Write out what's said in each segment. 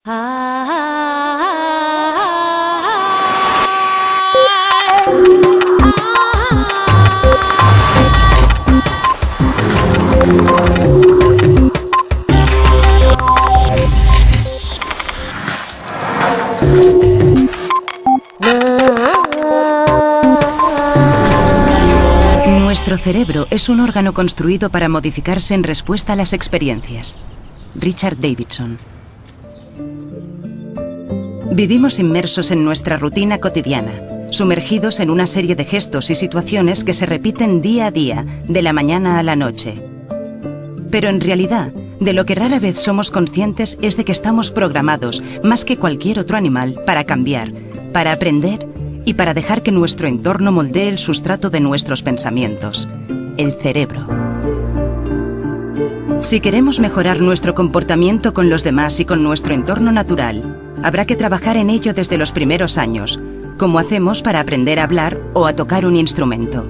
Nuestro cerebro es un órgano construido para modificarse en respuesta a las experiencias. Richard Davidson. Vivimos inmersos en nuestra rutina cotidiana, sumergidos en una serie de gestos y situaciones que se repiten día a día, de la mañana a la noche. Pero en realidad, de lo que rara vez somos conscientes es de que estamos programados, más que cualquier otro animal, para cambiar, para aprender y para dejar que nuestro entorno moldee el sustrato de nuestros pensamientos, el cerebro. Si queremos mejorar nuestro comportamiento con los demás y con nuestro entorno natural, habrá que trabajar en ello desde los primeros años, como hacemos para aprender a hablar o a tocar un instrumento.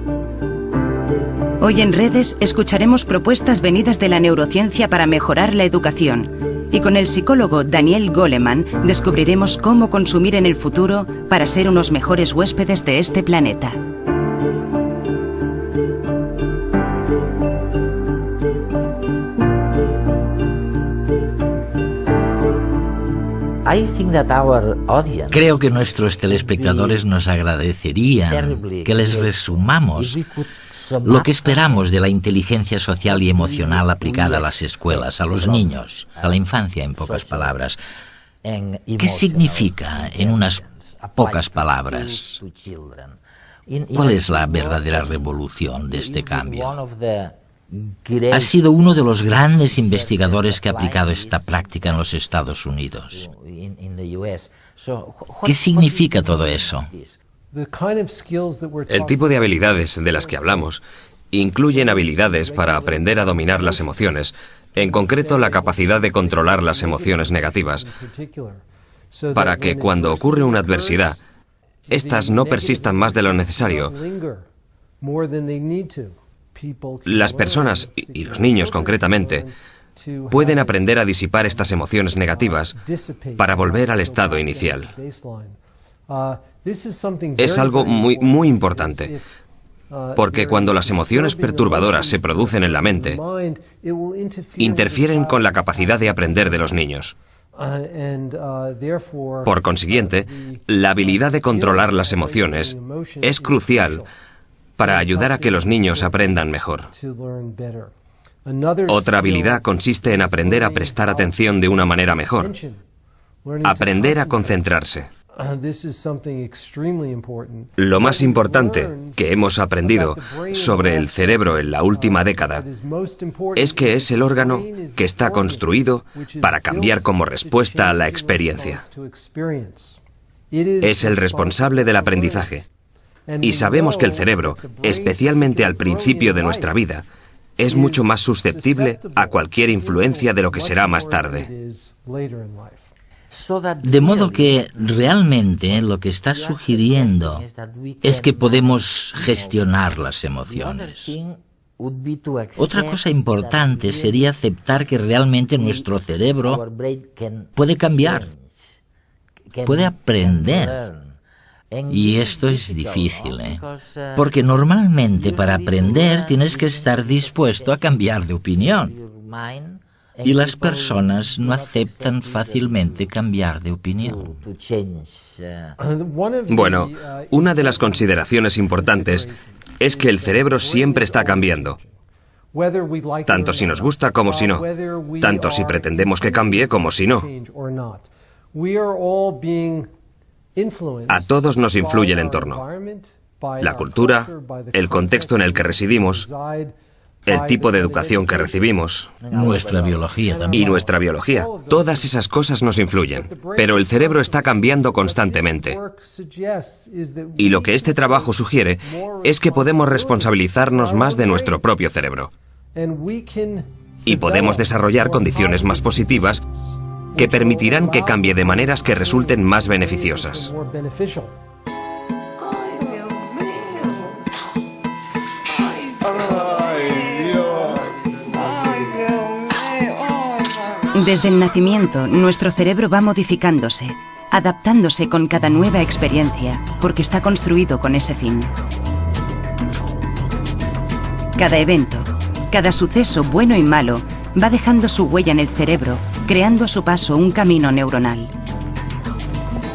Hoy en Redes escucharemos propuestas venidas de la neurociencia para mejorar la educación, y con el psicólogo Daniel Goleman descubriremos cómo consumir en el futuro para ser unos mejores huéspedes de este planeta. Creo que nuestros telespectadores nos agradecerían que les resumamos lo que esperamos de la inteligencia social y emocional aplicada a las escuelas, a los niños, a la infancia, en pocas palabras. ¿Qué significa en unas pocas palabras? ¿Cuál es la verdadera revolución de este cambio? Ha sido uno de los grandes investigadores que ha aplicado esta práctica en los Estados Unidos. ¿Qué significa todo eso? El tipo de habilidades de las que hablamos incluyen habilidades para aprender a dominar las emociones, en concreto la capacidad de controlar las emociones negativas, para que cuando ocurre una adversidad, éstas no persistan más de lo necesario. Las personas, y los niños concretamente, pueden aprender a disipar estas emociones negativas para volver al estado inicial. Es algo muy importante, porque cuando las emociones perturbadoras se producen en la mente, interfieren con la capacidad de aprender de los niños. Por consiguiente, la habilidad de controlar las emociones es crucial para ayudar a que los niños aprendan mejor. Otra habilidad consiste en aprender a prestar atención de una manera mejor. Aprender a concentrarse. Lo más importante que hemos aprendido sobre el cerebro en la última década es que es el órgano que está construido para cambiar como respuesta a la experiencia. Es el responsable del aprendizaje. Y sabemos que el cerebro, especialmente al principio de nuestra vida, es mucho más susceptible a cualquier influencia de lo que será más tarde. De modo que realmente lo que está sugiriendo es que podemos gestionar las emociones. Otra cosa importante sería aceptar que realmente nuestro cerebro puede cambiar, puede aprender. Y esto es difícil, porque normalmente para aprender tienes que estar dispuesto a cambiar de opinión. Y las personas no aceptan fácilmente cambiar de opinión. Bueno, una de las consideraciones importantes es que el cerebro siempre está cambiando. Tanto si nos gusta como si no. Tanto si pretendemos que cambie como si no. A todos nos influye el entorno, la cultura, el contexto en el que residimos, el tipo de educación que recibimos. Nuestra biología también. Y nuestra biología. Todas esas cosas nos influyen, pero el cerebro está cambiando constantemente. Y lo que este trabajo sugiere es que podemos responsabilizarnos más de nuestro propio cerebro. Y podemos desarrollar condiciones más positivas que permitirán que cambie de maneras que resulten más beneficiosas. Desde el nacimiento, nuestro cerebro va modificándose, adaptándose con cada nueva experiencia, porque está construido con ese fin. Cada evento, cada suceso bueno y malo, va dejando su huella en el cerebro, creando a su paso un camino neuronal.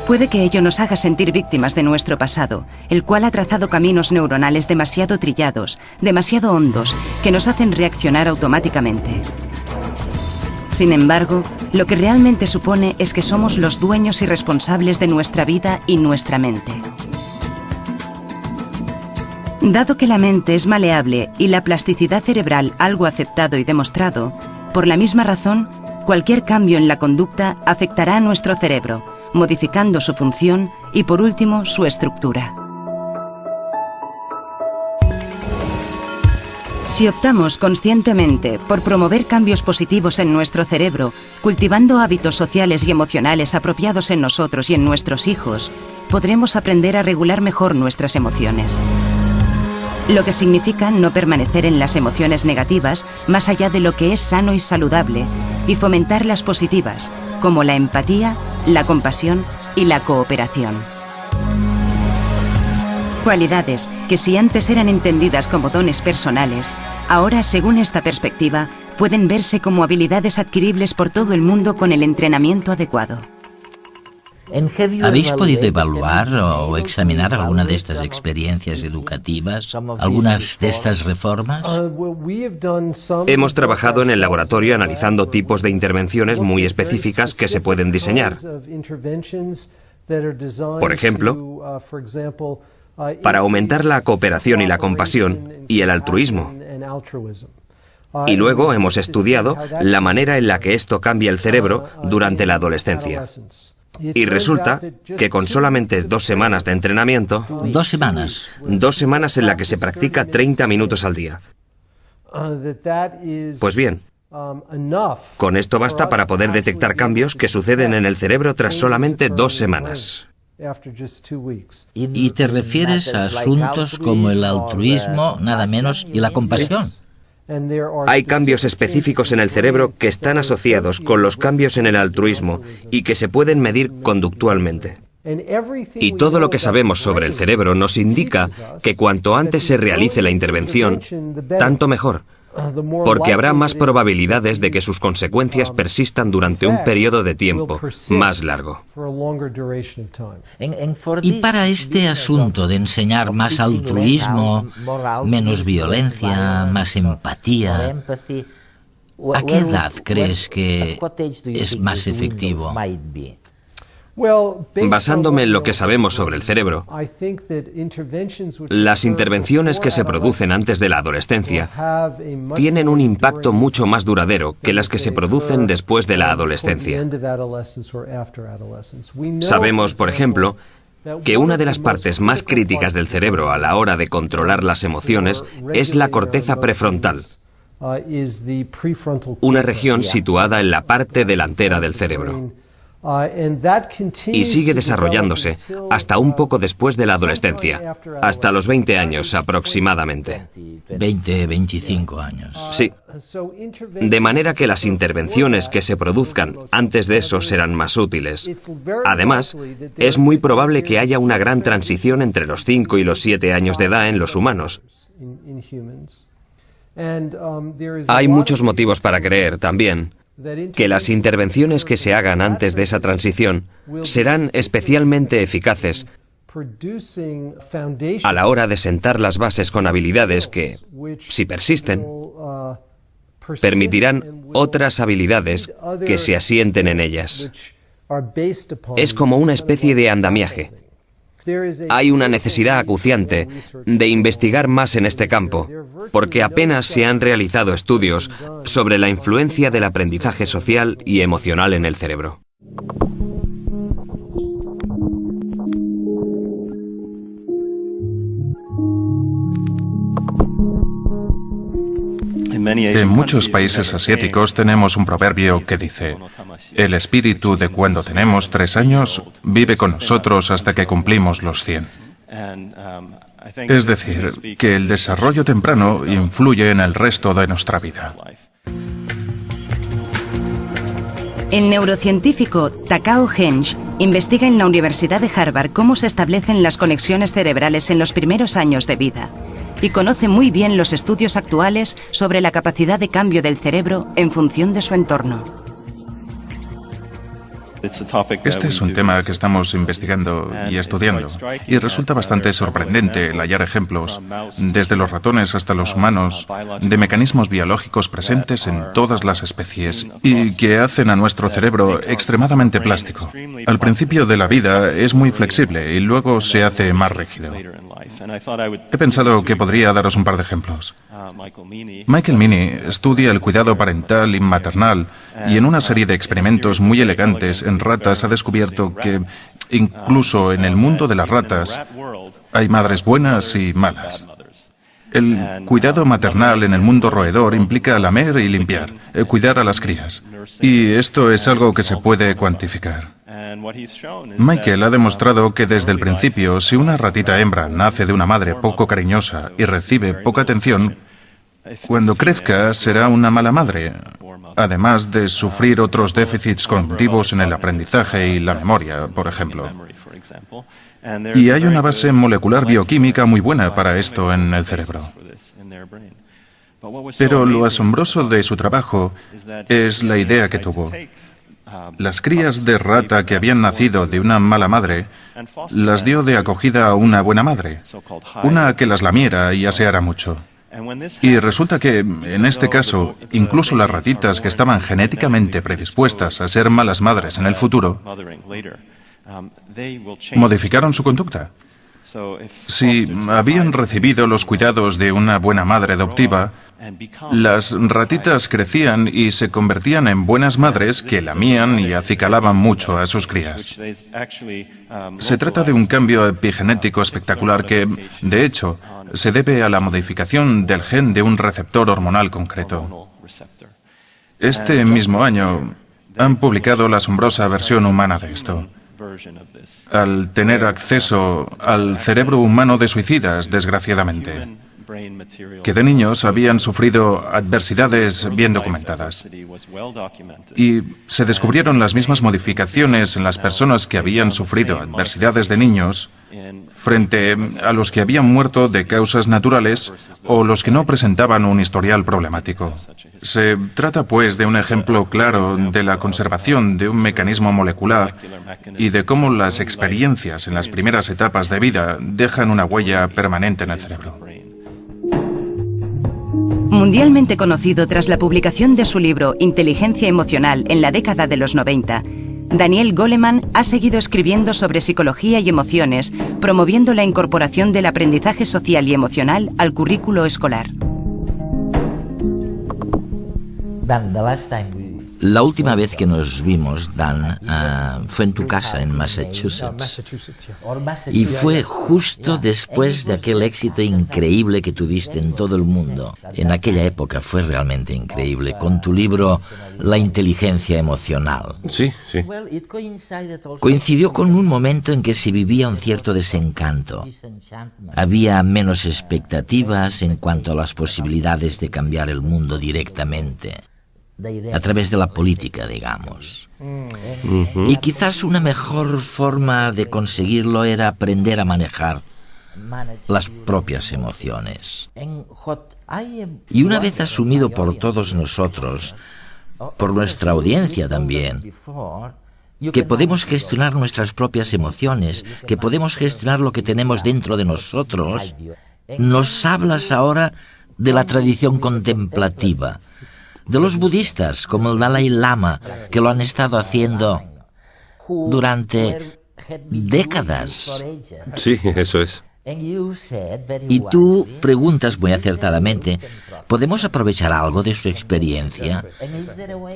Puede que ello nos haga sentir víctimas de nuestro pasado, el cual ha trazado caminos neuronales demasiado trillados, demasiado hondos, que nos hacen reaccionar automáticamente. Sin embargo, lo que realmente supone es que somos los dueños y responsables de nuestra vida y nuestra mente. Dado que la mente es maleable y la plasticidad cerebral algo aceptado y demostrado, por la misma razón, cualquier cambio en la conducta afectará a nuestro cerebro, modificando su función y, por último, su estructura. Si optamos conscientemente por promover cambios positivos en nuestro cerebro, cultivando hábitos sociales y emocionales apropiados en nosotros y en nuestros hijos, podremos aprender a regular mejor nuestras emociones. Lo que significa no permanecer en las emociones negativas más allá de lo que es sano y saludable, y fomentar las positivas, como la empatía, la compasión y la cooperación. Cualidades que, si antes eran entendidas como dones personales, ahora, según esta perspectiva, pueden verse como habilidades adquiribles por todo el mundo con el entrenamiento adecuado. ¿Habéis podido evaluar o examinar alguna de estas experiencias educativas, algunas de estas reformas? Hemos trabajado en el laboratorio analizando tipos de intervenciones muy específicas que se pueden diseñar. Por ejemplo, para aumentar la cooperación y la compasión y el altruismo. Y luego hemos estudiado la manera en la que esto cambia el cerebro durante la adolescencia. Y resulta que con solamente 2 semanas de entrenamiento... 2 semanas. 2 semanas en la que se practica 30 minutos al día. Pues bien, con esto basta para poder detectar cambios que suceden en el cerebro tras solamente 2 semanas. ¿Y te refieres a asuntos como el altruismo, nada menos, y la compasión? Hay cambios específicos en el cerebro que están asociados con los cambios en el altruismo y que se pueden medir conductualmente. Y todo lo que sabemos sobre el cerebro nos indica que cuanto antes se realice la intervención, tanto mejor, porque habrá más probabilidades de que sus consecuencias persistan durante un periodo de tiempo más largo. Y para este asunto de enseñar más altruismo, menos violencia, más empatía, ¿a qué edad crees que es más efectivo? Basándome en lo que sabemos sobre el cerebro, las intervenciones que se producen antes de la adolescencia tienen un impacto mucho más duradero que las que se producen después de la adolescencia. Sabemos, por ejemplo, que una de las partes más críticas del cerebro a la hora de controlar las emociones es la corteza prefrontal, una región situada en la parte delantera del cerebro. Y sigue desarrollándose hasta un poco después de la adolescencia, hasta los 20 años aproximadamente. 20, 25 años. Sí. De manera que las intervenciones que se produzcan antes de eso serán más útiles. Además, es muy probable que haya una gran transición entre los 5 y los 7 años de edad en los humanos. Hay muchos motivos para creer también que las intervenciones que se hagan antes de esa transición serán especialmente eficaces a la hora de sentar las bases con habilidades que, si persisten, permitirán otras habilidades que se asienten en ellas. Es como una especie de andamiaje. Hay una necesidad acuciante de investigar más en este campo, porque apenas se han realizado estudios sobre la influencia del aprendizaje social y emocional en el cerebro. En muchos países asiáticos tenemos un proverbio que dice: el espíritu de cuando tenemos 3 años vive con nosotros hasta que cumplimos los 100. Es decir, que el desarrollo temprano influye en el resto de nuestra vida. El neurocientífico Takao Henge investiga en la Universidad de Harvard cómo se establecen las conexiones cerebrales en los primeros años de vida y conoce muy bien los estudios actuales sobre la capacidad de cambio del cerebro en función de su entorno. Este es un tema que estamos investigando y estudiando, y resulta bastante sorprendente el hallar ejemplos, desde los ratones hasta los humanos, de mecanismos biológicos presentes en todas las especies y que hacen a nuestro cerebro extremadamente plástico. Al principio de la vida es muy flexible y luego se hace más rígido. He pensado que podría daros un par de ejemplos. Michael Meaney estudia el cuidado parental y maternal y en una serie de experimentos muy elegantes en ratas ha descubierto que incluso en el mundo de las ratas hay madres buenas y malas. El cuidado maternal en el mundo roedor implica lamer y limpiar, cuidar a las crías. Y esto es algo que se puede cuantificar. Michael ha demostrado que desde el principio, si una ratita hembra nace de una madre poco cariñosa y recibe poca atención, cuando crezca será una mala madre, además de sufrir otros déficits cognitivos en el aprendizaje y la memoria, por ejemplo. Y hay una base molecular bioquímica muy buena para esto en el cerebro. Pero lo asombroso de su trabajo es la idea que tuvo. Las crías de rata que habían nacido de una mala madre las dio de acogida a una buena madre, una que las lamiera y aseara mucho. Y resulta que, en este caso, incluso las ratitas que estaban genéticamente predispuestas a ser malas madres en el futuro, modificaron su conducta. Si habían recibido los cuidados de una buena madre adoptiva, las ratitas crecían y se convertían en buenas madres que lamían y acicalaban mucho a sus crías. Se trata de un cambio epigenético espectacular que, de hecho, se debe a la modificación del gen de un receptor hormonal concreto. Este mismo año han publicado la asombrosa versión humana de esto. Al tener acceso al cerebro humano de suicidas, desgraciadamente, que de niños habían sufrido adversidades bien documentadas. Y se descubrieron las mismas modificaciones en las personas que habían sufrido adversidades de niños frente a los que habían muerto de causas naturales o los que no presentaban un historial problemático. Se trata, pues, de un ejemplo claro de la conservación de un mecanismo molecular y de cómo las experiencias en las primeras etapas de vida dejan una huella permanente en el cerebro. Mundialmente conocido tras la publicación de su libro Inteligencia emocional en la década de los 90, Daniel Goleman ha seguido escribiendo sobre psicología y emociones, promoviendo la incorporación del aprendizaje social y emocional al currículo escolar. La última vez que nos vimos, Dan, fue en tu casa en Massachusetts. Y fue justo después de aquel éxito increíble que tuviste en todo el mundo. En aquella época fue realmente increíble, con tu libro La inteligencia emocional. Sí. Coincidió con un momento en que se vivía un cierto desencanto. Había menos expectativas en cuanto a las posibilidades de cambiar el mundo directamente. A través de la política, digamos. Y quizás una mejor forma de conseguirlo era aprender a manejar las propias emociones. Y una vez asumido por todos nosotros, por nuestra audiencia también, que podemos gestionar nuestras propias emociones, que podemos gestionar lo que tenemos dentro de nosotros, nos hablas ahora de la tradición contemplativa, de los budistas, como el Dalai Lama, que lo han estado haciendo durante décadas. Sí, eso es. Y tú preguntas muy acertadamente, ¿podemos aprovechar algo de su experiencia?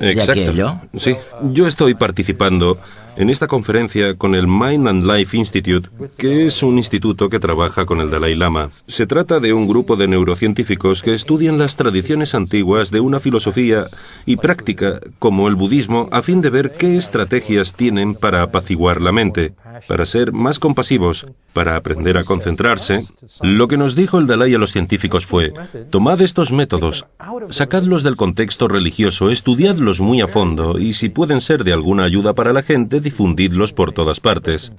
Exacto. ¿De aquello? Sí, yo estoy participando en esta conferencia con el Mind and Life Institute, que es un instituto que trabaja con el Dalai Lama. Se trata de un grupo de neurocientíficos que estudian las tradiciones antiguas de una filosofía y práctica como el budismo a fin de ver qué estrategias tienen para apaciguar la mente, para ser más compasivos, para aprender a concentrarse. Lo que nos dijo el Dalai a los científicos fue: tomad estos métodos, sacadlos del contexto religioso, estudiadlos muy a fondo y si pueden ser de alguna ayuda para la gente, difundidlos por todas partes.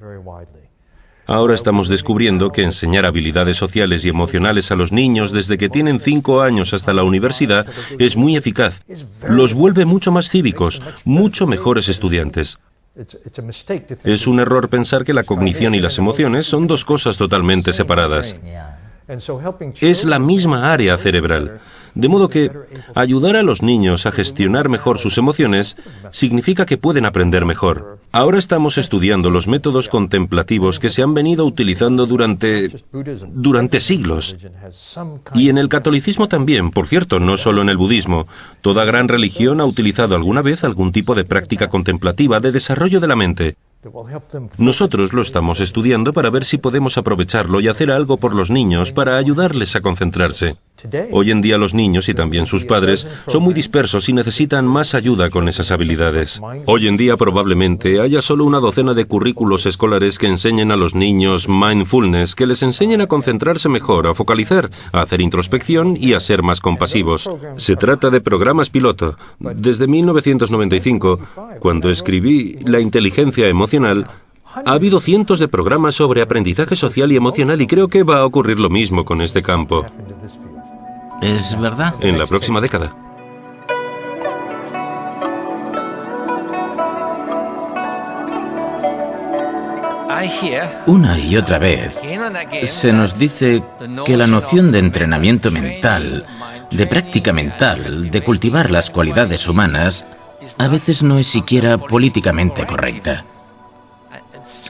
Ahora estamos descubriendo que enseñar habilidades sociales y emocionales a los niños desde que tienen 5 años hasta la universidad es muy eficaz. Los vuelve mucho más cívicos, mucho mejores estudiantes. Es un error pensar que la cognición y las emociones son dos cosas totalmente separadas. Es la misma área cerebral. De modo que ayudar a los niños a gestionar mejor sus emociones significa que pueden aprender mejor. Ahora estamos estudiando los métodos contemplativos que se han venido utilizando durante siglos. Y en el catolicismo también, por cierto, no solo en el budismo. Toda gran religión ha utilizado alguna vez algún tipo de práctica contemplativa de desarrollo de la mente. Nosotros lo estamos estudiando para ver si podemos aprovecharlo y hacer algo por los niños para ayudarles a concentrarse. Hoy en día los niños y también sus padres son muy dispersos y necesitan más ayuda con esas habilidades. Hoy en día probablemente haya solo una docena de currículos escolares que enseñen a los niños mindfulness, que les enseñen a concentrarse mejor, a focalizar, a hacer introspección y a ser más compasivos. Se trata de programas piloto. Desde 1995, cuando escribí La inteligencia emocional, ha habido cientos de programas sobre aprendizaje social y emocional y creo que va a ocurrir lo mismo con este campo. ¿Es verdad? En la próxima década. Una y otra vez se nos dice que la noción de entrenamiento mental, de práctica mental, de cultivar las cualidades humanas, a veces no es siquiera políticamente correcta.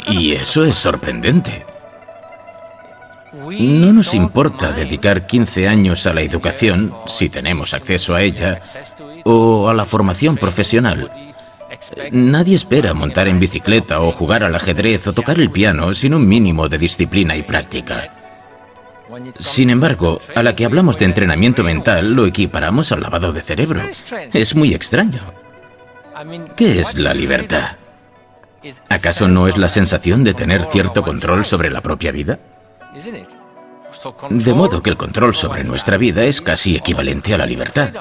Y eso es sorprendente. No nos importa dedicar 15 años a la educación, si tenemos acceso a ella, o a la formación profesional. Nadie espera montar en bicicleta o jugar al ajedrez o tocar el piano sin un mínimo de disciplina y práctica. Sin embargo, a la que hablamos de entrenamiento mental lo equiparamos al lavado de cerebro. Es muy extraño. ¿Qué es la libertad? ¿Acaso no es la sensación de tener cierto control sobre la propia vida? De modo que el control sobre nuestra vida es casi equivalente a la libertad.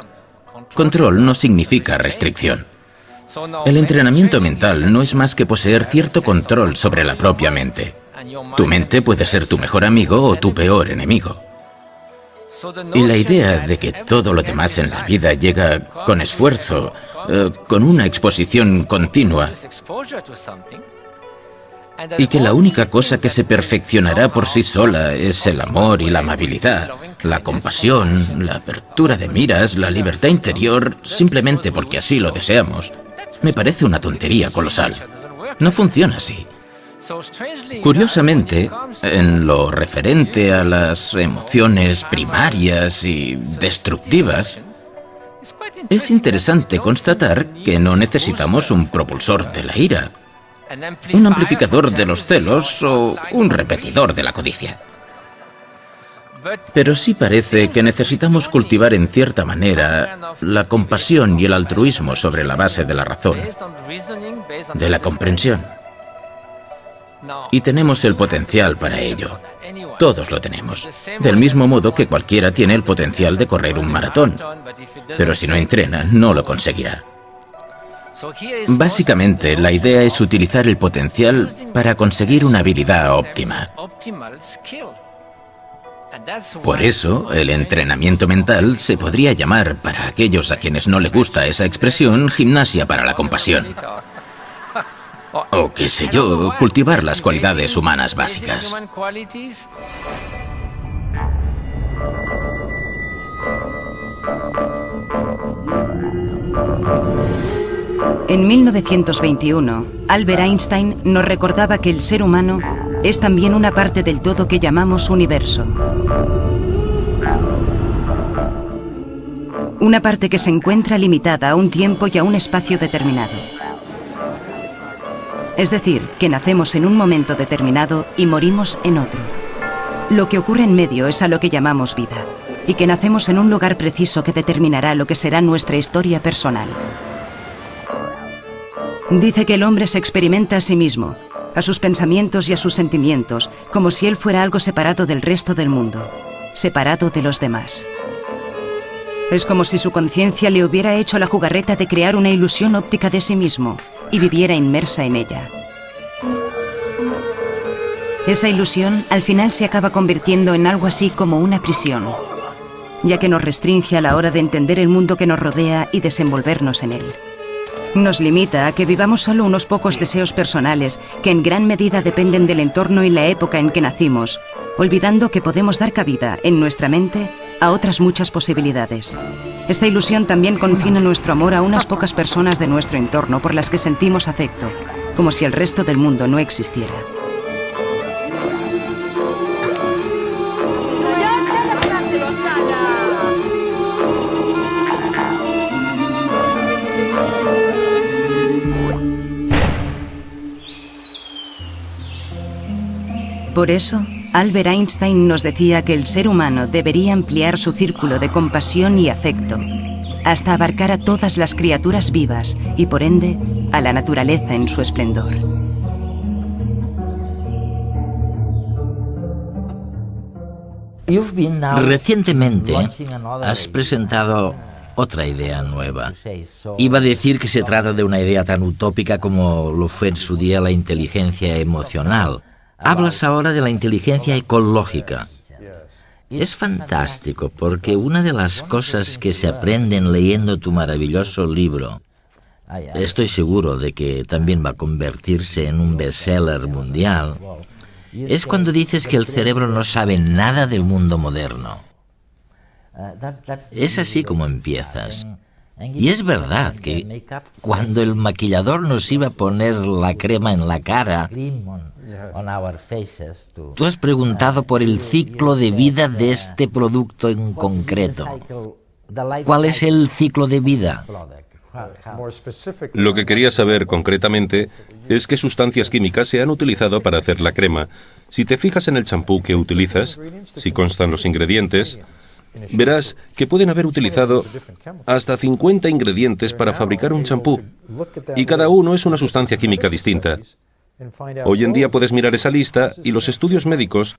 Control no significa restricción. El entrenamiento mental no es más que poseer cierto control sobre la propia mente. Tu mente puede ser tu mejor amigo o tu peor enemigo. Y la idea de que todo lo demás en la vida llega con esfuerzo, con una exposición continua, y que la única cosa que se perfeccionará por sí sola es el amor y la amabilidad, la compasión, la apertura de miras, la libertad interior, simplemente porque así lo deseamos, me parece una tontería colosal. No funciona así. Curiosamente, en lo referente a las emociones primarias y destructivas, es interesante constatar que no necesitamos un propulsor de la ira, un amplificador de los celos o un repetidor de la codicia. Pero sí parece que necesitamos cultivar en cierta manera la compasión y el altruismo sobre la base de la razón, de la comprensión. Y tenemos el potencial para ello. Todos lo tenemos. Del mismo modo que cualquiera tiene el potencial de correr un maratón. Pero si no entrena, no lo conseguirá. Básicamente, la idea es utilizar el potencial para conseguir una habilidad óptima. Por eso, el entrenamiento mental se podría llamar, para aquellos a quienes no les gusta esa expresión, gimnasia para la compasión. O qué sé yo, cultivar las cualidades humanas básicas. En 1921, Albert Einstein nos recordaba que el ser humano es también una parte del todo que llamamos universo. Una parte que se encuentra limitada a un tiempo y a un espacio determinado. Es decir, que nacemos en un momento determinado y morimos en otro. Lo que ocurre en medio es a lo que llamamos vida, y que nacemos en un lugar preciso que determinará lo que será nuestra historia personal. Dice que el hombre se experimenta a sí mismo, a sus pensamientos y a sus sentimientos, como si él fuera algo separado del resto del mundo, separado de los demás. Es como si su conciencia le hubiera hecho la jugarreta de crear una ilusión óptica de sí mismo y viviera inmersa en ella. Esa ilusión al final se acaba convirtiendo en algo así como una prisión, ya que nos restringe a la hora de entender el mundo que nos rodea y desenvolvernos en él. Nos limita a que vivamos solo unos pocos deseos personales que en gran medida dependen del entorno y la época en que nacimos, olvidando que podemos dar cabida en nuestra mente a otras muchas posibilidades. Esta ilusión también confina nuestro amor a unas pocas personas de nuestro entorno por las que sentimos afecto, como si el resto del mundo no existiera. Por eso, Albert Einstein nos decía que el ser humano debería ampliar su círculo de compasión y afecto, hasta abarcar a todas las criaturas vivas y, por ende, a la naturaleza en su esplendor. Recientemente has presentado otra idea nueva. Iba a decir que se trata de una idea tan utópica como lo fue en su día la inteligencia emocional. Hablas ahora de la inteligencia ecológica. Es fantástico porque una de las cosas que se aprenden leyendo tu maravilloso libro, estoy seguro de que también va a convertirse en un bestseller mundial, es cuando dices que el cerebro no sabe nada del mundo moderno. Es así como empiezas. Y es verdad que cuando el maquillador nos iba a poner la crema en la cara, tú has preguntado por el ciclo de vida de este producto en concreto. ¿Cuál es el ciclo de vida? Lo que quería saber concretamente es qué sustancias químicas se han utilizado para hacer la crema. Si te fijas en el champú que utilizas, si constan los ingredientes, verás que pueden haber utilizado hasta 50 ingredientes para fabricar un champú, y cada uno es una sustancia química distinta. Hoy en día puedes mirar esa lista y los estudios médicos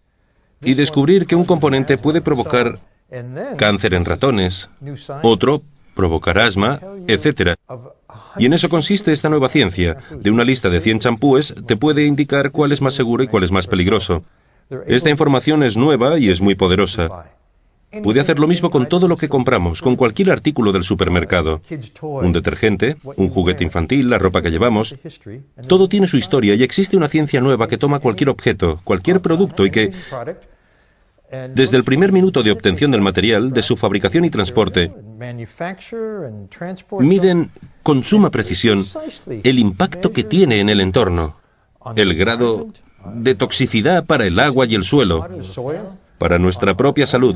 y descubrir que un componente puede provocar cáncer en ratones, otro provocar asma, etc. Y en eso consiste esta nueva ciencia. De una lista de 100 champúes te puede indicar cuál es más seguro y cuál es más peligroso. Esta información es nueva y es muy poderosa. Puede hacer lo mismo con todo lo que compramos, con cualquier artículo del supermercado. Un detergente, un juguete infantil, la ropa que llevamos. Todo tiene su historia y existe una ciencia nueva que toma cualquier objeto, cualquier producto y que, desde el primer minuto de obtención del material, de su fabricación y transporte, miden con suma precisión el impacto que tiene en el entorno, el grado de toxicidad para el agua y el suelo, para nuestra propia salud,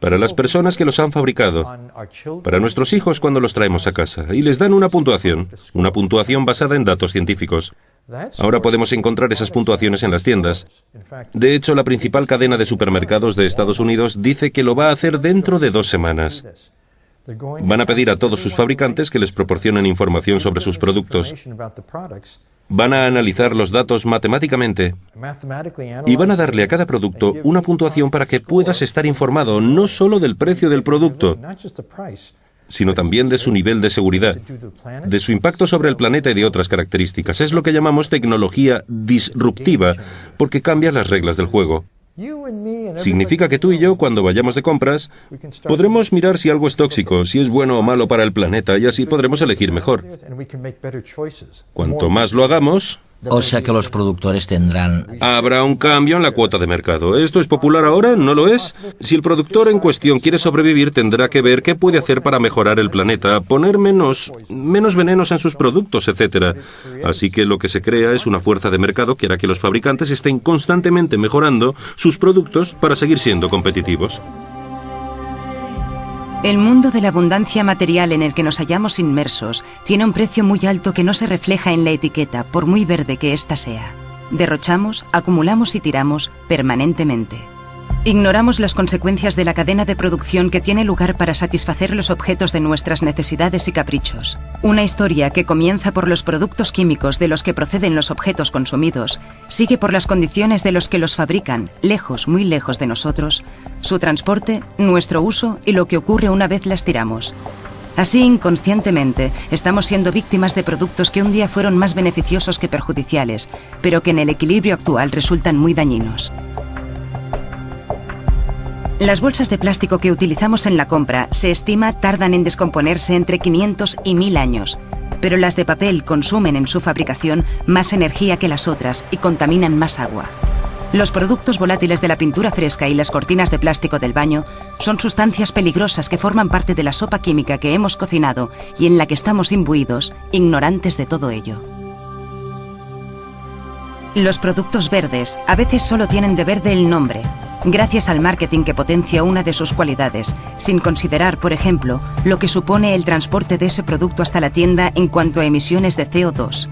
para las personas que los han fabricado, para nuestros hijos cuando los traemos a casa, y les dan una puntuación basada en datos científicos. Ahora podemos encontrar esas puntuaciones en las tiendas. De hecho, la principal cadena de supermercados de Estados Unidos dice que lo va a hacer dentro de 2 semanas. Van a pedir a todos sus fabricantes que les proporcionen información sobre sus productos. Van a analizar los datos matemáticamente y van a darle a cada producto una puntuación para que puedas estar informado no solo del precio del producto, sino también de su nivel de seguridad, de su impacto sobre el planeta y de otras características. Es lo que llamamos tecnología disruptiva, porque cambia las reglas del juego. Significa que tú y yo, cuando vayamos de compras, podremos mirar si algo es tóxico, si es bueno o malo para el planeta, y así podremos elegir mejor. Cuanto más lo hagamos, O sea que los productores tendrán... habrá un cambio en la cuota de mercado. ¿Esto es popular ahora? ¿No lo es? Si el productor en cuestión quiere sobrevivir, tendrá que ver qué puede hacer para mejorar el planeta, poner menos venenos en sus productos, etc. Así que lo que se crea es una fuerza de mercado que hará que los fabricantes estén constantemente mejorando sus productos para seguir siendo competitivos. El mundo de la abundancia material en el que nos hallamos inmersos tiene un precio muy alto que no se refleja en la etiqueta, por muy verde que ésta sea. Derrochamos, acumulamos y tiramos permanentemente. Ignoramos las consecuencias de la cadena de producción que tiene lugar para satisfacer los objetos de nuestras necesidades y caprichos. Una historia que comienza por los productos químicos de los que proceden los objetos consumidos, sigue por las condiciones de los que los fabrican, lejos, muy lejos de nosotros, su transporte, nuestro uso y lo que ocurre una vez las tiramos. Así, inconscientemente, estamos siendo víctimas de productos que un día fueron más beneficiosos que perjudiciales, pero que en el equilibrio actual resultan muy dañinos. Las bolsas de plástico que utilizamos en la compra, se estima, tardan en descomponerse entre 500 y 1000 años, pero las de papel consumen en su fabricación más energía que las otras y contaminan más agua. Los productos volátiles de la pintura fresca y las cortinas de plástico del baño son sustancias peligrosas que forman parte de la sopa química que hemos cocinado y en la que estamos imbuidos, ignorantes de todo ello. Los productos verdes a veces solo tienen de verde el nombre, gracias al marketing que potencia una de sus cualidades, sin considerar, por ejemplo, lo que supone el transporte de ese producto hasta la tienda en cuanto a emisiones de CO2.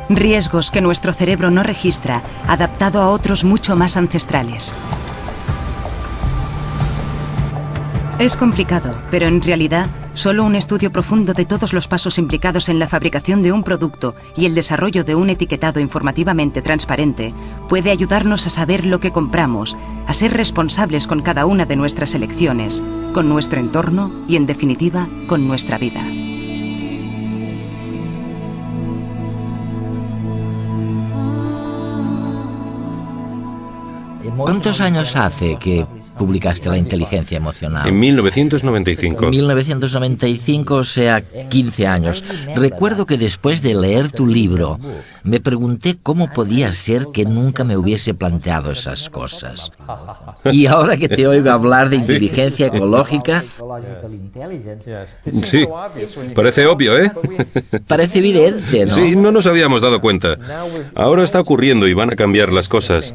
Riesgos que nuestro cerebro no registra, adaptado a otros mucho más ancestrales. Es complicado, pero en realidad, solo un estudio profundo de todos los pasos implicados en la fabricación de un producto y el desarrollo de un etiquetado informativamente transparente puede ayudarnos a saber lo que compramos, a ser responsables con cada una de nuestras elecciones, con nuestro entorno y, en definitiva, con nuestra vida. ¿Cuántos años hace que publicaste La inteligencia emocional? En 1995. En 1995, o sea, 15 años. Recuerdo que después de leer tu libro, me pregunté cómo podía ser que nunca me hubiese planteado esas cosas. Y ahora que te oigo hablar de inteligencia ecológica... Sí, parece obvio, ¿eh? Parece evidente, ¿no? Sí, no nos habíamos dado cuenta. Ahora está ocurriendo y van a cambiar las cosas.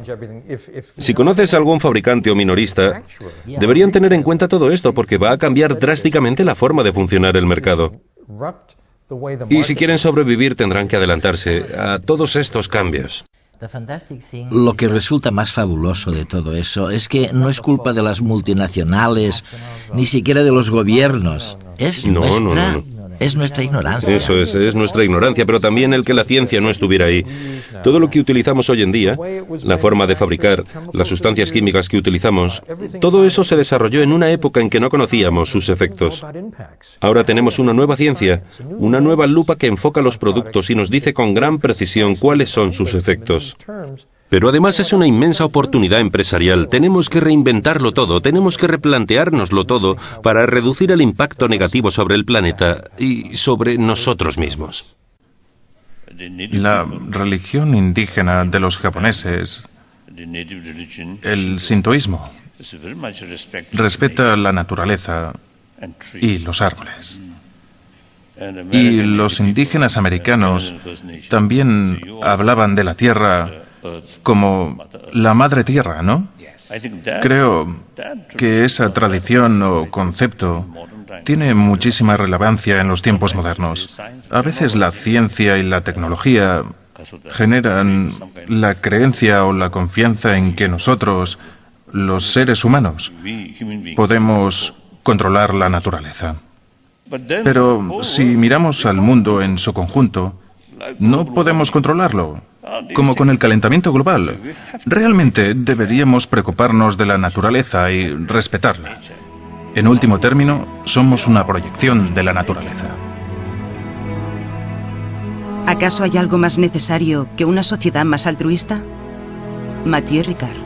Si conoces a algún fabricante o minorista, deberían tener en cuenta todo esto porque va a cambiar drásticamente la forma de funcionar el mercado. Y si quieren sobrevivir tendrán que adelantarse a todos estos cambios. Lo que resulta más fabuloso de todo eso es que no es culpa de las multinacionales, ni siquiera de los gobiernos. Es nuestra ignorancia. Eso es nuestra ignorancia, pero también el que la ciencia no estuviera ahí. Todo lo que utilizamos hoy en día, la forma de fabricar, las sustancias químicas que utilizamos, todo eso se desarrolló en una época en que no conocíamos sus efectos. Ahora tenemos una nueva ciencia, una nueva lupa que enfoca los productos y nos dice con gran precisión cuáles son sus efectos. Pero además es una inmensa oportunidad empresarial. Tenemos que reinventarlo todo, tenemos que replanteárnoslo todo para reducir el impacto negativo sobre el planeta y sobre nosotros mismos. La religión indígena de los japoneses, el sintoísmo, respeta la naturaleza y los árboles. Y los indígenas americanos también hablaban de la tierra como la madre tierra, ¿no? Creo que esa tradición o concepto tiene muchísima relevancia en los tiempos modernos. A veces la ciencia y la tecnología generan la creencia o la confianza en que nosotros, los seres humanos, podemos controlar la naturaleza. Pero si miramos al mundo en su conjunto, no podemos controlarlo. Como con el calentamiento global, realmente deberíamos preocuparnos de la naturaleza y respetarla. En último término, somos una proyección de la naturaleza. ¿Acaso hay algo más necesario que una sociedad más altruista? Mathieu Ricard.